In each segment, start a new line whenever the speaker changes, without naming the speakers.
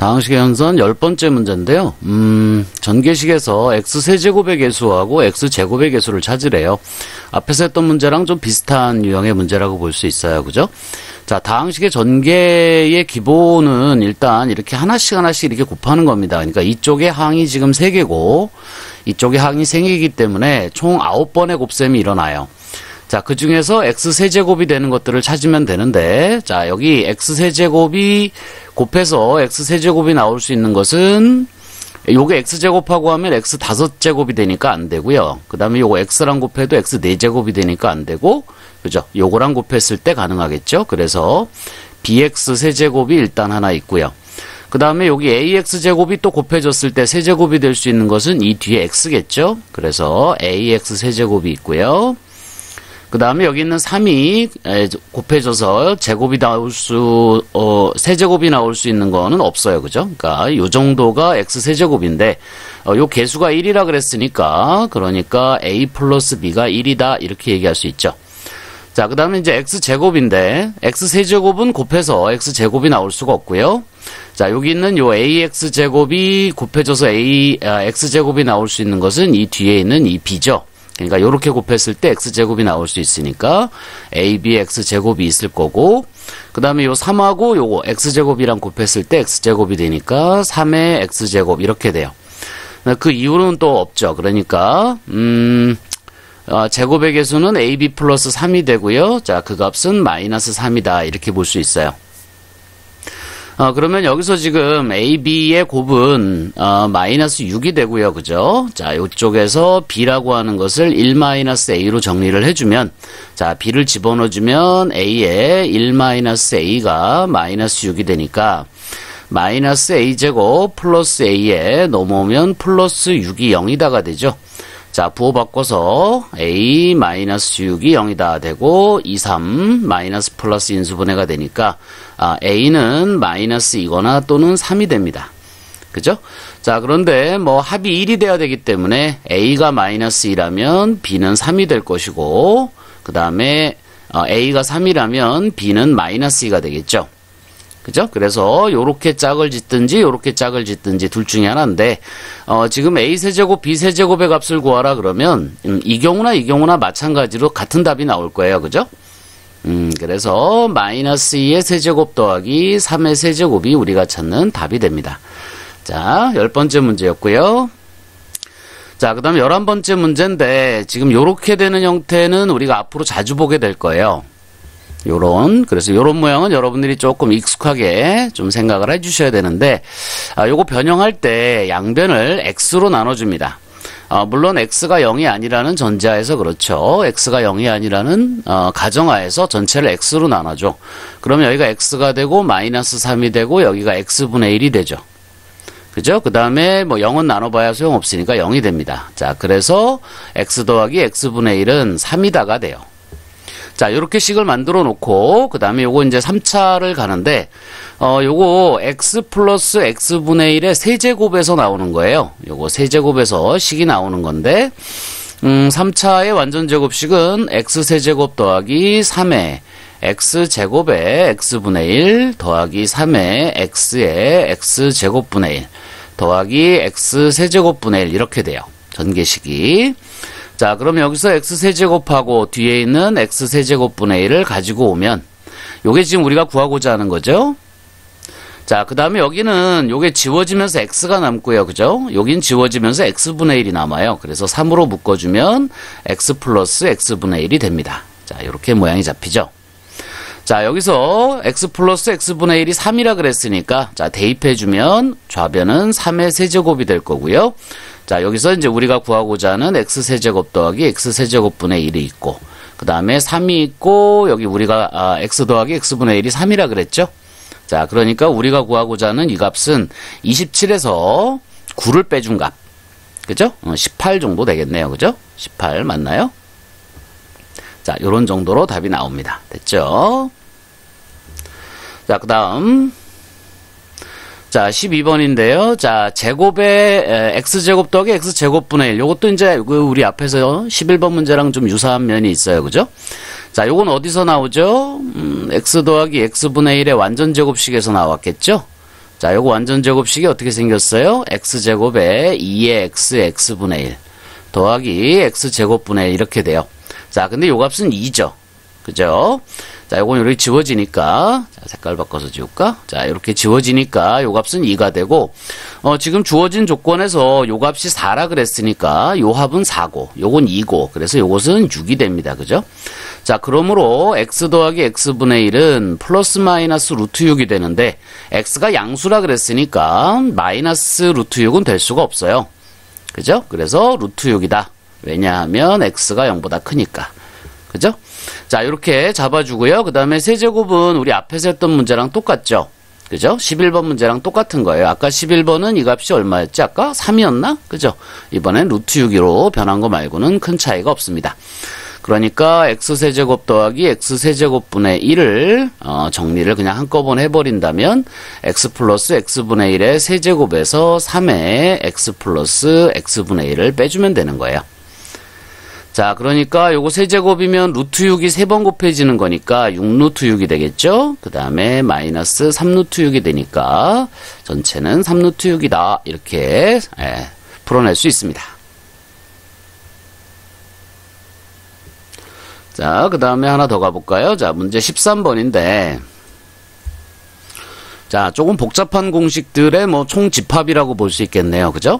다항식의 현선 10번째 문제인데요. 전개식에서 x세제곱의 개수하고 x제곱의 개수를 찾으래요. 앞에서 했던 문제랑 좀 비슷한 유형의 문제라고 볼 수 있어요. 그죠? 자, 다항식의 전개의 기본은 일단 이렇게 하나씩 이렇게 곱하는 겁니다. 그러니까 이쪽에 항이 지금 3개고 이쪽에 항이 3개이기 때문에 총 9번의 곱셈이 일어나요. 자, 그 중에서 x세제곱이 되는 것들을 찾으면 되는데, 자, 여기 x세제곱이 곱해서 x세제곱이 나올 수 있는 것은, 요게 x제곱하고 하면 x 5제곱이 되니까 안 되고요. 그 다음에 요거 x랑 곱해도 x 4제곱이 되니까 안 되고, 그죠? 요거랑 곱했을 때 가능하겠죠? 그래서 bx 세제곱이 일단 하나 있고요. 그 다음에 여기 ax제곱이 또 곱해졌을 때 세제곱이 될 수 있는 것은 이 뒤에 x겠죠? 그래서 ax 세제곱이 있고요. 그 다음에 여기 있는 3이 곱해져서 제곱이 나올 세제곱이 나올 수 있는 거는 없어요. 그죠? 그러니까 요 정도가 x세제곱인데, 요 개수가 1이라 그랬으니까, 그러니까 a 플러스 b가 1이다. 이렇게 얘기할 수 있죠. 자, 그 다음에 이제 x제곱인데, x세제곱은 곱해서 x제곱이 나올 수가 없고요. 자, 여기 있는 요 ax제곱이 곱해져서 x제곱이 나올 수 있는 것은 이 뒤에 있는 이 b죠. 그러니까 요렇게 곱했을 때 x제곱이 나올 수 있으니까 ab x제곱이 있을 거고, 그 다음에 요 3하고 요거 x제곱이랑 곱했을 때 x제곱이 되니까 3의 x제곱 이렇게 돼요. 그 이유는 또 없죠. 그러니까 제곱의 개수는 ab 플러스 3이 되고요. 자, 그 값은 마이너스 3이다. 이렇게 볼 수 있어요. 그러면 여기서 지금 AB의 곱은, 마이너스 6이 되고요. 그죠? 자, 요쪽에서 B라고 하는 것을 1-A로 정리를 해주면, 자, B를 집어넣어주면 A에 1-A가 마이너스 6이 되니까, 마이너스 A제곱 플러스 A에 넘어오면 플러스 6이 0이다가 되죠. 자, 부호 바꿔서 a 마이너스 6이 0이다 되고 2, 3 마이너스 플러스 인수분해가 되니까 a는 마이너스이거나 또는 3이 됩니다. 그죠? 자, 그런데 뭐 합이 1이 돼야 되기 때문에 a가 마이너스 2라면 b는 3이 될 것이고, 그 다음에 a가 3이라면 b는 마이너스 2가 되겠죠. 그죠? 그래서 요렇게 짝을 짓든지 요렇게 짝을 짓든지 둘 중에 하나인데, 지금 a세제곱 b세제곱의 값을 구하라 그러면 이 경우나 마찬가지로 같은 답이 나올 거예요. 그죠? 그래서 마이너스 2의 세제곱 더하기 3의 세제곱이 우리가 찾는 답이 됩니다. 자, 10번째 문제였고요. 자, 그 다음에 11번째 문제인데, 지금 요렇게 되는 형태는 우리가 앞으로 자주 보게 될 거예요. 그래서 요런 모양은 여러분들이 조금 익숙하게 좀 생각을 해주셔야 되는데, 요거 변형할 때 양변을 x로 나눠줍니다. 물론 x가 0이 아니라는 전제하에서 그렇죠. x가 0이 아니라는 가정하에서 전체를 x로 나눠줘. 그러면 여기가 x가 되고 마이너스 3이 되고 여기가 x분의 1이 되죠. 그죠? 그 다음에 뭐 0은 나눠봐야 소용없으니까 0이 됩니다. 자, 그래서 x 더하기 x분의 1은 3이다가 돼요. 자, 요렇게 식을 만들어 놓고, 그 다음에 요거 이제 3차를 가는데, 요거 x 플러스 x분의 1의 세제곱에서 나오는 거예요. 요거 세제곱에서 식이 나오는 건데, 3차의 완전제곱식은 x세제곱 더하기 3의 x제곱의 x분의 1 더하기 3의 x의 x제곱분의 1 더하기 x세제곱분의 1 이렇게 돼요. 전개식이. 자, 그럼 여기서 x세제곱하고 뒤에 있는 x세제곱분의 1을 가지고 오면 요게 지금 우리가 구하고자 하는 거죠. 자, 그 다음에 여기는 요게 지워지면서 x가 남고요. 그죠? 여긴 지워지면서 x분의 1이 남아요. 그래서 3으로 묶어주면 x 플러스 x분의 1이 됩니다. 자, 요렇게 모양이 잡히죠. 자, 여기서 x 플러스 x분의 1이 3이라 그랬으니까, 자, 대입해주면 좌변은 3의 세제곱이 될 거고요. 자, 여기서 이제 우리가 구하고자 하는 x세제곱 더하기 x세제곱분의 1이 있고, 그 다음에 3이 있고, 여기 우리가 x 더하기 x분의 1이 3이라 그랬죠? 자, 그러니까 우리가 구하고자 하는 이 값은 27에서 9를 빼준 값. 그죠? 18 정도 되겠네요. 그죠? 18 맞나요? 자, 요런 정도로 답이 나옵니다. 됐죠? 자, 그 다음. 자, 12번인데요. 자, 제곱의 x제곱 더하기 x제곱분의 1. 요것도 이제 우리 앞에서 11번 문제랑 좀 유사한 면이 있어요. 그죠? 자, 요건 어디서 나오죠? x 더하기 x분의 1의 완전제곱식에서 나왔겠죠? 자, 요거 완전 제곱식이 어떻게 생겼어요? x제곱에 2의 x, x분의 1 더하기 x제곱분의 1 이렇게 돼요. 자, 근데 요 값은 2죠. 그죠? 자, 요건 이렇게 지워지니까, 자, 색깔 바꿔서 지울까? 자, 이렇게 지워지니까 요 값은 2가 되고, 지금 주어진 조건에서 요 값이 4라 그랬으니까 요 합은 4고, 요건 2고, 그래서 요것은 6이 됩니다. 그죠? 자, 그러므로 x 더하기 x분의 1은 플러스 마이너스 루트 6이 되는데, x가 양수라 그랬으니까 마이너스 루트 6은 될 수가 없어요. 그죠? 그래서 루트 6이다. 왜냐하면 x가 0보다 크니까. 그죠? 자, 이렇게 잡아주고요. 그 다음에 세제곱은 우리 앞에서 했던 문제랑 똑같죠? 그죠? 11번 문제랑 똑같은 거예요. 아까 11번은 이 값이 얼마였지? 아까 3이었나? 그죠? 이번엔 루트 6으로 변한 거 말고는 큰 차이가 없습니다. 그러니까 x세제곱 더하기 x세제곱분의 1을 정리를 그냥 한꺼번에 해버린다면 x 플러스 x분의 1의 세제곱에서 3의 x 플러스 x분의 1을 빼주면 되는 거예요. 자, 그러니까 요거 세제곱이면 루트 6이 3번 곱해지는 거니까 6루트 6이 되겠죠? 그 다음에 마이너스 3루트 6이 되니까 전체는 3루트 6이다. 이렇게 풀어낼 수 있습니다. 자, 그 다음에 하나 더 가볼까요? 자, 문제 13번인데 자, 조금 복잡한 공식들의 뭐 총집합이라고 볼 수 있겠네요. 그죠?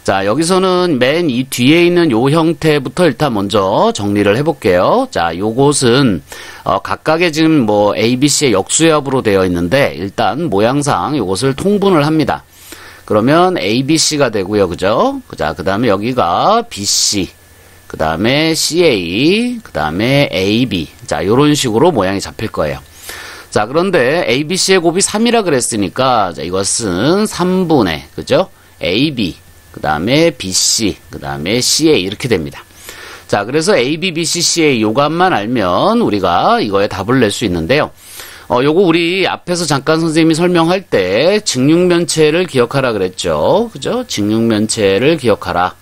자, 여기서는 맨 이 뒤에 있는 요 형태부터 일단 먼저 정리를 해볼게요. 자, 요것은 각각의 지금 뭐 A, B, C의 역수합으로 되어 있는데 일단 모양상 요것을 통분을 합니다. 그러면 A, B, C가 되고요. 그죠? 자, 그 다음에 여기가 B, C, 그 다음에 CA, 그 다음에 AB. 자, 요런 식으로 모양이 잡힐 거예요. 자, 그런데 A, B, C의 곱이 3이라 그랬으니까 자, 이것은 3분의 그죠? AB 그 다음에 BC, 그 다음에 CA 이렇게 됩니다. 자, 그래서 AB, BC, CA 요 값만 알면 우리가 이거에 답을 낼 수 있는데요. 요거 우리 앞에서 잠깐 선생님이 설명할 때 직육면체를 기억하라 그랬죠. 그죠? 직육면체를 기억하라.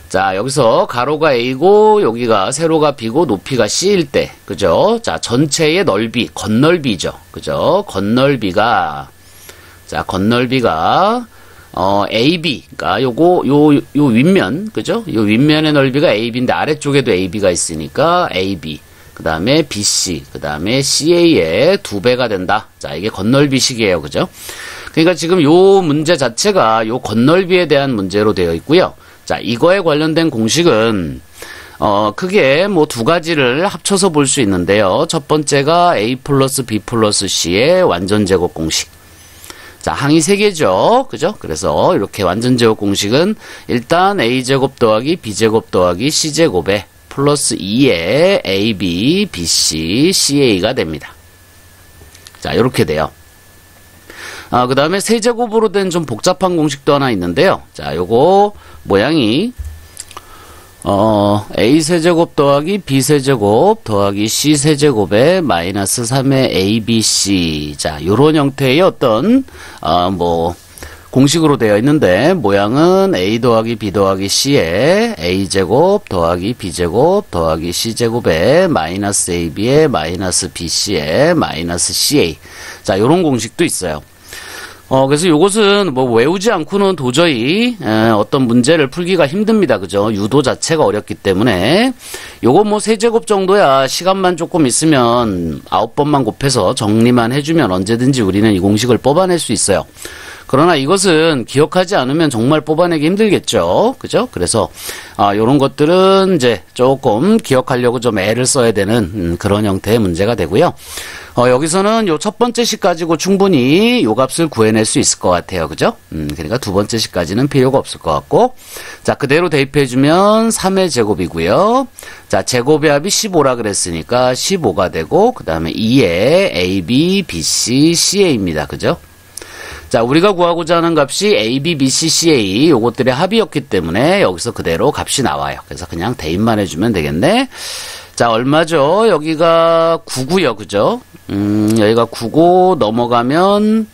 자, 여기서 가로가 A고 여기가 세로가 B고 높이가 C일 때, 그죠? 자, 전체의 넓이, 건널비죠. 그죠? 건널비가 AB, 그러니까 요 윗면, 그죠? 요 윗면의 넓이가 AB인데 아래쪽에도 AB가 있으니까 AB, 그 다음에 BC, 그 다음에 CA의 2배가 된다. 자, 이게 건널비식이에요. 그죠? 그러니까 지금 요 문제 자체가 요 건널비에 대한 문제로 되어 있고요. 자, 이거에 관련된 공식은, 크게 뭐 두 가지를 합쳐서 볼 수 있는데요. 첫 번째가 A 플러스 B 플러스 C의 완전제곱 공식. 자, 항이 3개죠. 그죠? 그래서 이렇게 완전제곱 공식은 일단 A제곱 더하기 B제곱 더하기 C제곱에 플러스 2의 AB, BC, CA가 됩니다. 자, 이렇게 돼요. 그 다음에 세제곱으로 된 좀 복잡한 공식도 하나 있는데요. 자, 요거 모양이 A세제곱 더하기 B세제곱 더하기 C세제곱에 마이너스 3의 ABC. 자, 요런 형태의 어떤, 공식으로 되어 있는데, 모양은 A 더하기 B 더하기 C에 A제곱 더하기 B제곱 더하기 C제곱에 마이너스 AB에 마이너스 BC에 마이너스 CA. 자, 요런 공식도 있어요. 그래서 요것은 뭐 외우지 않고는 도저히 어떤 문제를 풀기가 힘듭니다. 그죠? 유도 자체가 어렵기 때문에 요거 뭐 세제곱 정도야 시간만 조금 있으면 9번만 곱해서 정리만 해주면 언제든지 우리는 이 공식을 뽑아낼 수 있어요. 그러나 이것은 기억하지 않으면 정말 뽑아내기 힘들겠죠. 그죠? 그래서 요런 것들은 이제 조금 기억하려고 좀 애를 써야 되는 그런 형태의 문제가 되고요. 여기서는 요 첫 번째 식 가지고 충분히 요 값을 구해낼 수 있을 것 같아요. 그죠? 그러니까 두 번째 식까지는 필요가 없을 것 같고. 자, 그대로 대입해주면 3의 제곱이고요. 자, 제곱의 합이 15라 그랬으니까 15가 되고, 그 다음에 2의 AB, BC, CA입니다. 그죠? 자, 우리가 구하고자 하는 값이 A, B, B, C, C, A 요것들의 합이었기 때문에 여기서 그대로 값이 나와요. 그래서 그냥 대입만 해주면 되겠네. 자, 얼마죠? 여기가 9고요. 그죠? 여기가 9고 넘어가면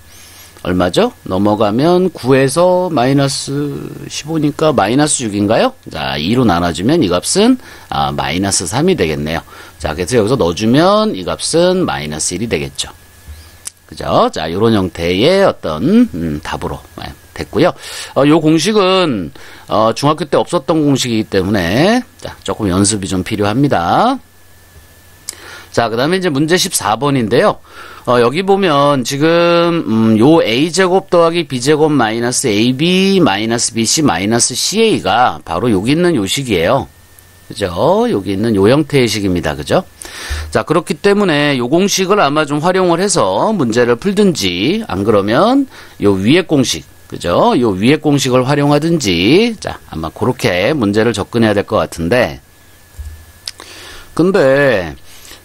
얼마죠? 넘어가면 9에서 마이너스 15니까 마이너스 6인가요? 자, 2로 나눠주면 이 값은 마이너스 3이 되겠네요. 자, 그래서 여기서 넣어주면 이 값은 마이너스 1이 되겠죠. 그죠? 자, 요런 형태의 어떤, 답으로 됐고요. 요 공식은, 중학교 때 없었던 공식이기 때문에, 자, 조금 연습이 좀 필요합니다. 자, 그 다음에 이제 문제 14번인데요. 여기 보면 지금, 요 a제곱 더하기 b제곱 마이너스 ab 마이너스 bc 마이너스 ca가 바로 여기 있는 요 식이에요. 그죠? 여기 있는 요 형태의 식입니다. 그죠? 자, 그렇기 때문에 요 공식을 아마 좀 활용을 해서 문제를 풀든지, 안 그러면 요 위에 공식, 그죠? 요 위에 공식을 활용하든지, 자, 아마 그렇게 문제를 접근해야 될 것 같은데, 근데,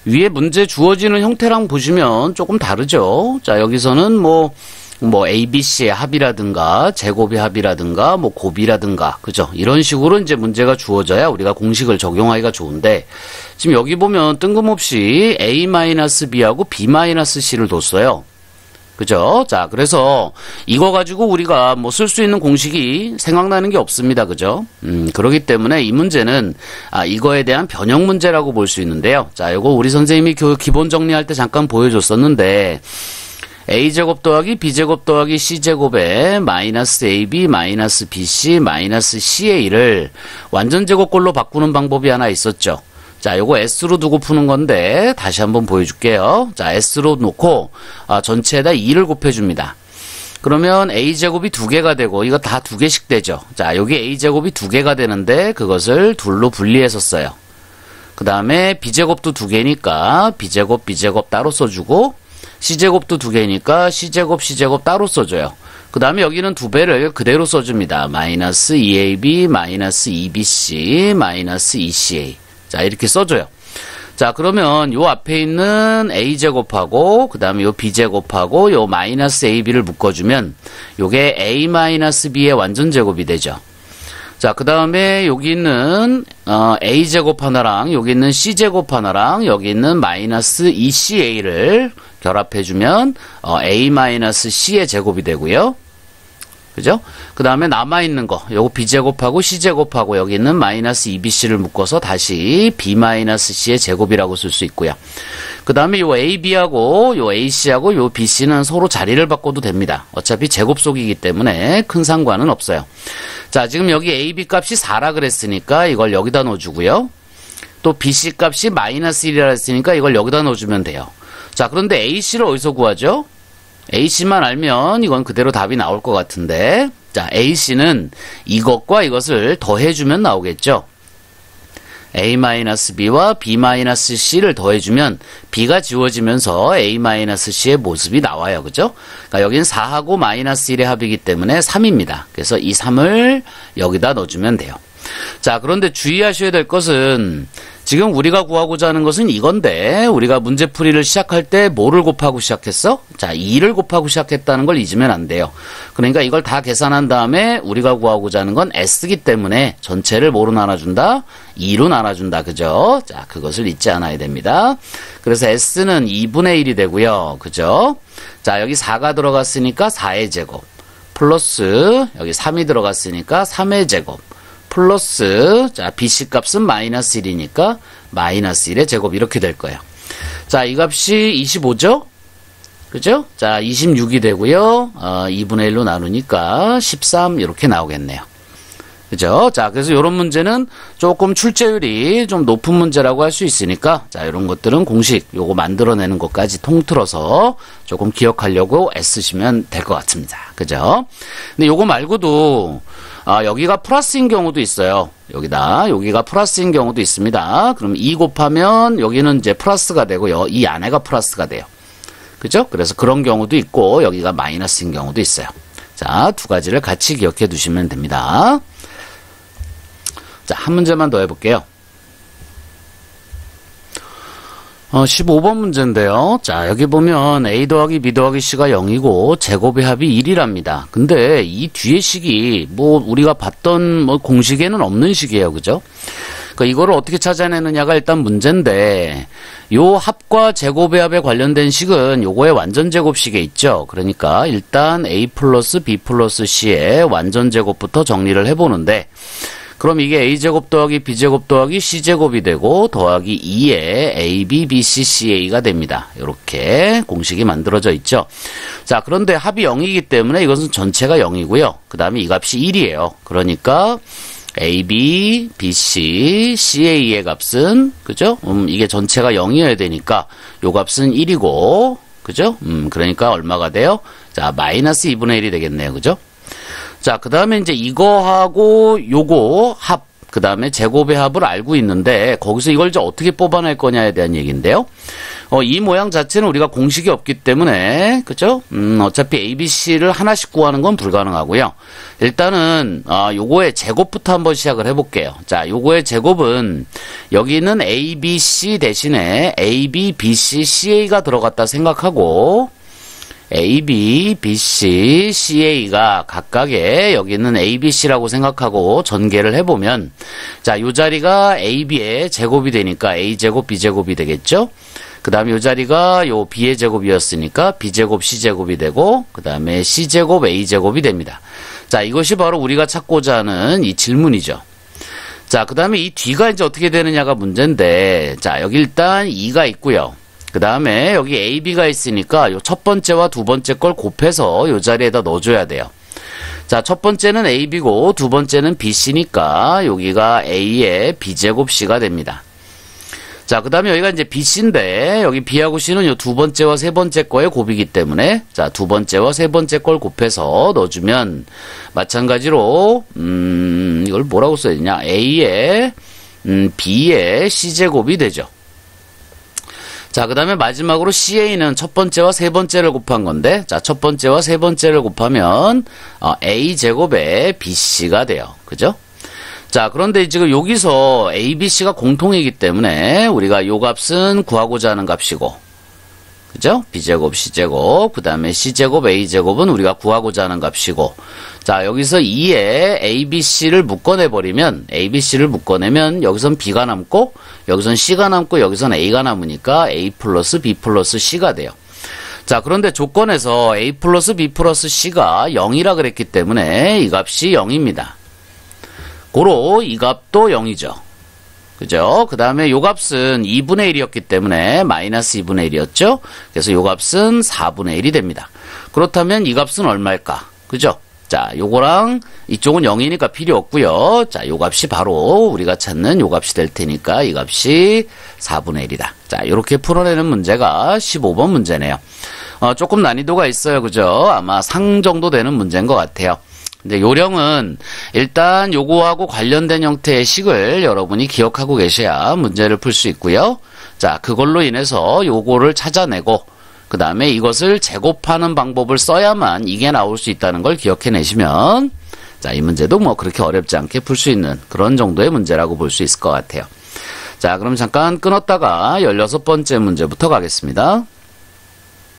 위에 문제 주어지는 형태랑 보시면 조금 다르죠? 자, 여기서는 뭐 ABC의 합이라든가, 제곱의 합이라든가, 뭐 곱이라든가, 그죠? 이런 식으로 이제 문제가 주어져야 우리가 공식을 적용하기가 좋은데, 지금 여기 보면 뜬금없이 A-B하고 B-C를 뒀어요. 그죠? 자, 그래서 이거 가지고 우리가 뭐 쓸 수 있는 공식이 생각나는 게 없습니다. 그죠? 그렇기 때문에 이 문제는, 이거에 대한 변형 문제라고 볼 수 있는데요. 자, 요거 우리 선생님이 기본 정리할 때 잠깐 보여줬었는데, a제곱 더하기 b제곱 더하기 c제곱에 마이너스 ab 마이너스 bc 마이너스 ca를 완전 제곱꼴로 바꾸는 방법이 하나 있었죠. 자, 요거 s로 두고 푸는 건데 다시 한번 보여줄게요. 자, s로 놓고 전체에다 2를 곱해줍니다. 그러면 a제곱이 2개가 되고 이거 다 2개씩 되죠. 자, 여기 a제곱이 2개가 되는데 그것을 둘로 분리해서 써요. 그 다음에 b제곱도 2개니까 b제곱 따로 써주고 c제곱도 2개니까 c제곱 따로 써줘요. 그 다음에 여기는 2배를 그대로 써줍니다. 마이너스 2ab 마이너스 2bc 마이너스 2ca. 자, 이렇게 써줘요. 자, 그러면 요 앞에 있는 a제곱하고 그 다음에 요 b제곱하고 요 마이너스 ab를 묶어주면 요게 a 마이너스 b의 완전 제곱이 되죠. 자, 그 다음에 여기 있는 a제곱 하나랑 여기 있는 c제곱 하나랑 여기 있는 마이너스 2ca를 결합해주면 a-c의 제곱이 되고요. 그죠? 그 다음에 남아있는 거 요거 b제곱하고 c제곱하고 여기 있는 마이너스 2bc를 묶어서 다시 b-c의 제곱이라고 쓸 수 있고요. 그 다음에 요 ab하고 요 ac하고 요 bc는 서로 자리를 바꿔도 됩니다. 어차피 제곱 속이기 때문에 큰 상관은 없어요. 자, 지금 여기 ab 값이 4라 그랬으니까 이걸 여기다 넣어주고요. 또 bc 값이 마이너스 1이라 했으니까 이걸 여기다 넣어주면 돼요. 자, 그런데 ac를 어디서 구하죠? ac만 알면 이건 그대로 답이 나올 것 같은데, 자, ac는 이것과 이것을 더해주면 나오겠죠? a-b와 b-c를 더해주면 b가 지워지면서 a-c의 모습이 나와요. 그죠? 그러니까 여긴 4하고 마이너스 1의 합이기 때문에 3입니다. 그래서 이 3을 여기다 넣어주면 돼요. 자, 그런데 주의하셔야 될 것은 지금 우리가 구하고자 하는 것은 이건데 우리가 문제풀이를 시작할 때 뭐를 곱하고 시작했어? 자, 2를 곱하고 시작했다는 걸 잊으면 안 돼요. 그러니까 이걸 다 계산한 다음에 우리가 구하고자 하는 건 s기 때문에 전체를 뭐로 나눠준다? 2로 나눠준다. 그죠? 자, 그것을 잊지 않아야 됩니다. 그래서 s는 2분의 1이 되고요. 그죠? 자, 여기 4가 들어갔으니까 4의 제곱 플러스 여기 3이 들어갔으니까 3의 제곱 플러스, 자, bc 값은 마이너스 1이니까 마이너스 1의 제곱 이렇게 될 거예요. 자, 이 값이 25죠? 그죠? 자, 26이 되고요. 2분의 1로 나누니까 13 이렇게 나오겠네요. 그죠? 자, 그래서 이런 문제는 조금 출제율이 좀 높은 문제라고 할 수 있으니까, 자, 이런 것들은 공식 요거 만들어내는 것까지 통틀어서 조금 기억하려고 애쓰시면 될 것 같습니다. 그죠? 근데 요거 말고도 여기가 플러스인 경우도 있어요. 여기가 플러스인 경우도 있습니다. 그럼 2 곱하면 여기는 이제 플러스가 되고요. 이 안에가 플러스가 돼요. 그죠? 그래서 그런 경우도 있고 여기가 마이너스인 경우도 있어요. 자, 두 가지를 같이 기억해 두시면 됩니다. 자, 한 문제만 더 해볼게요. 15번 문제인데요. 자, 여기 보면 A 더하기 B 더하기 C가 0이고 제곱의 합이 1이랍니다. 근데 이 뒤에 식이 뭐 우리가 봤던 뭐 공식에는 없는 식이에요. 그죠? 그러니까 이거를 어떻게 찾아내느냐가 일단 문제인데 요 합과 제곱의 합에 관련된 식은 요거의 완전 제곱식에 있죠. 그러니까 일단 A 플러스 B 플러스 C의 완전 제곱부터 정리를 해보는데 그럼 이게 a제곱 더하기 b제곱 더하기 c제곱이 되고 더하기 2의 ab, bc, ca가 됩니다. 이렇게 공식이 만들어져 있죠. 자, 그런데 합이 0이기 때문에 이것은 전체가 0이고요. 그 다음에 이 값이 1이에요. 그러니까 AB, BC, CA의 값은, 그죠? 이게 전체가 0이어야 되니까, 요 값은 1이고, 그죠? 그러니까 얼마가 돼요? 자, 마이너스 2분의 1이 되겠네요. 그죠? 자, 그 다음에 이제 이거하고 요거 합, 그 다음에 제곱의 합을 알고 있는데, 거기서 이걸 이제 어떻게 뽑아낼 거냐에 대한 얘기인데요. 이 모양 자체는 우리가 공식이 없기 때문에, 그죠? 어차피 ABC를 하나씩 구하는 건 불가능하고요. 일단은, 요거의 제곱부터 한번 시작을 해볼게요. 자, 요거의 제곱은, 여기는 ABC 대신에 AB, BC, CA가 들어갔다 생각하고, AB, BC, CA가 각각의 여기는 ABC라고 생각하고 전개를 해보면 자, 요 자리가 AB의 제곱이 되니까 A제곱, B제곱이 되겠죠? 그 다음에 요 자리가 요 B의 제곱이었으니까 B제곱, C제곱이 되고 그 다음에 C제곱, A제곱이 됩니다. 자, 이것이 바로 우리가 찾고자 하는 이 질문이죠. 자, 그 다음에 이 뒤가 이제 어떻게 되느냐가 문제인데 자, 여기 일단 2가 있고요. 그 다음에 여기 AB가 있으니까 요 첫 번째와 두 번째 걸 곱해서 요 자리에다 넣어줘야 돼요. 자, 첫 번째는 AB고 두 번째는 BC니까 여기가 A의 B제곱 C가 됩니다. 자, 그 다음에 여기가 이제 BC인데 여기 B하고 C는 요 두 번째와 세 번째 거의 곱이기 때문에 자, 두 번째와 세 번째 걸 곱해서 넣어주면 마찬가지로 이걸 뭐라고 써야 되냐? A의 B의 C제곱이 되죠. 자, 그 다음에 마지막으로 CA는 첫 번째와 세 번째를 곱한 건데, 자, 첫 번째와 세 번째를 곱하면, A제곱의 BC가 돼요. 그죠? 자, 그런데 지금 여기서 A, B, C가 공통이기 때문에, 우리가 요 값은 구하고자 하는 값이고, 그죠? B제곱, C제곱, 그 다음에 C제곱, A제곱은 우리가 구하고자 하는 값이고, 자, 여기서 2에 ABC를 묶어내버리면, ABC를 묶어내면, 여기선 B가 남고, 여기선 C가 남고, 여기선 A가 남으니까 A 플러스 B 플러스 C가 돼요. 자, 그런데 조건에서 A 플러스 B 플러스 C가 0이라 그랬기 때문에 이 값이 0입니다. 고로 이 값도 0이죠. 그죠? 그 다음에 요 값은 2분의 1이었기 때문에 마이너스 2분의 1이었죠? 그래서 요 값은 4분의 1이 됩니다. 그렇다면 이 값은 얼마일까? 그죠? 자, 요거랑 이쪽은 0이니까 필요 없고요. 자, 요 값이 바로 우리가 찾는 요 값이 될 테니까 이 값이 4분의 1이다. 자, 요렇게 풀어내는 문제가 15번 문제네요. 조금 난이도가 있어요. 그죠? 아마 상 정도 되는 문제인 것 같아요. 근데 요령은 일단 요거하고 관련된 형태의 식을 여러분이 기억하고 계셔야 문제를 풀 수 있고요. 자, 그걸로 인해서 요거를 찾아내고 그 다음에 이것을 제곱하는 방법을 써야만 이게 나올 수 있다는 걸 기억해내시면 자, 이 문제도 뭐 그렇게 어렵지 않게 풀 수 있는 그런 정도의 문제라고 볼 수 있을 것 같아요. 자, 그럼 잠깐 끊었다가 16번째 문제부터 가겠습니다.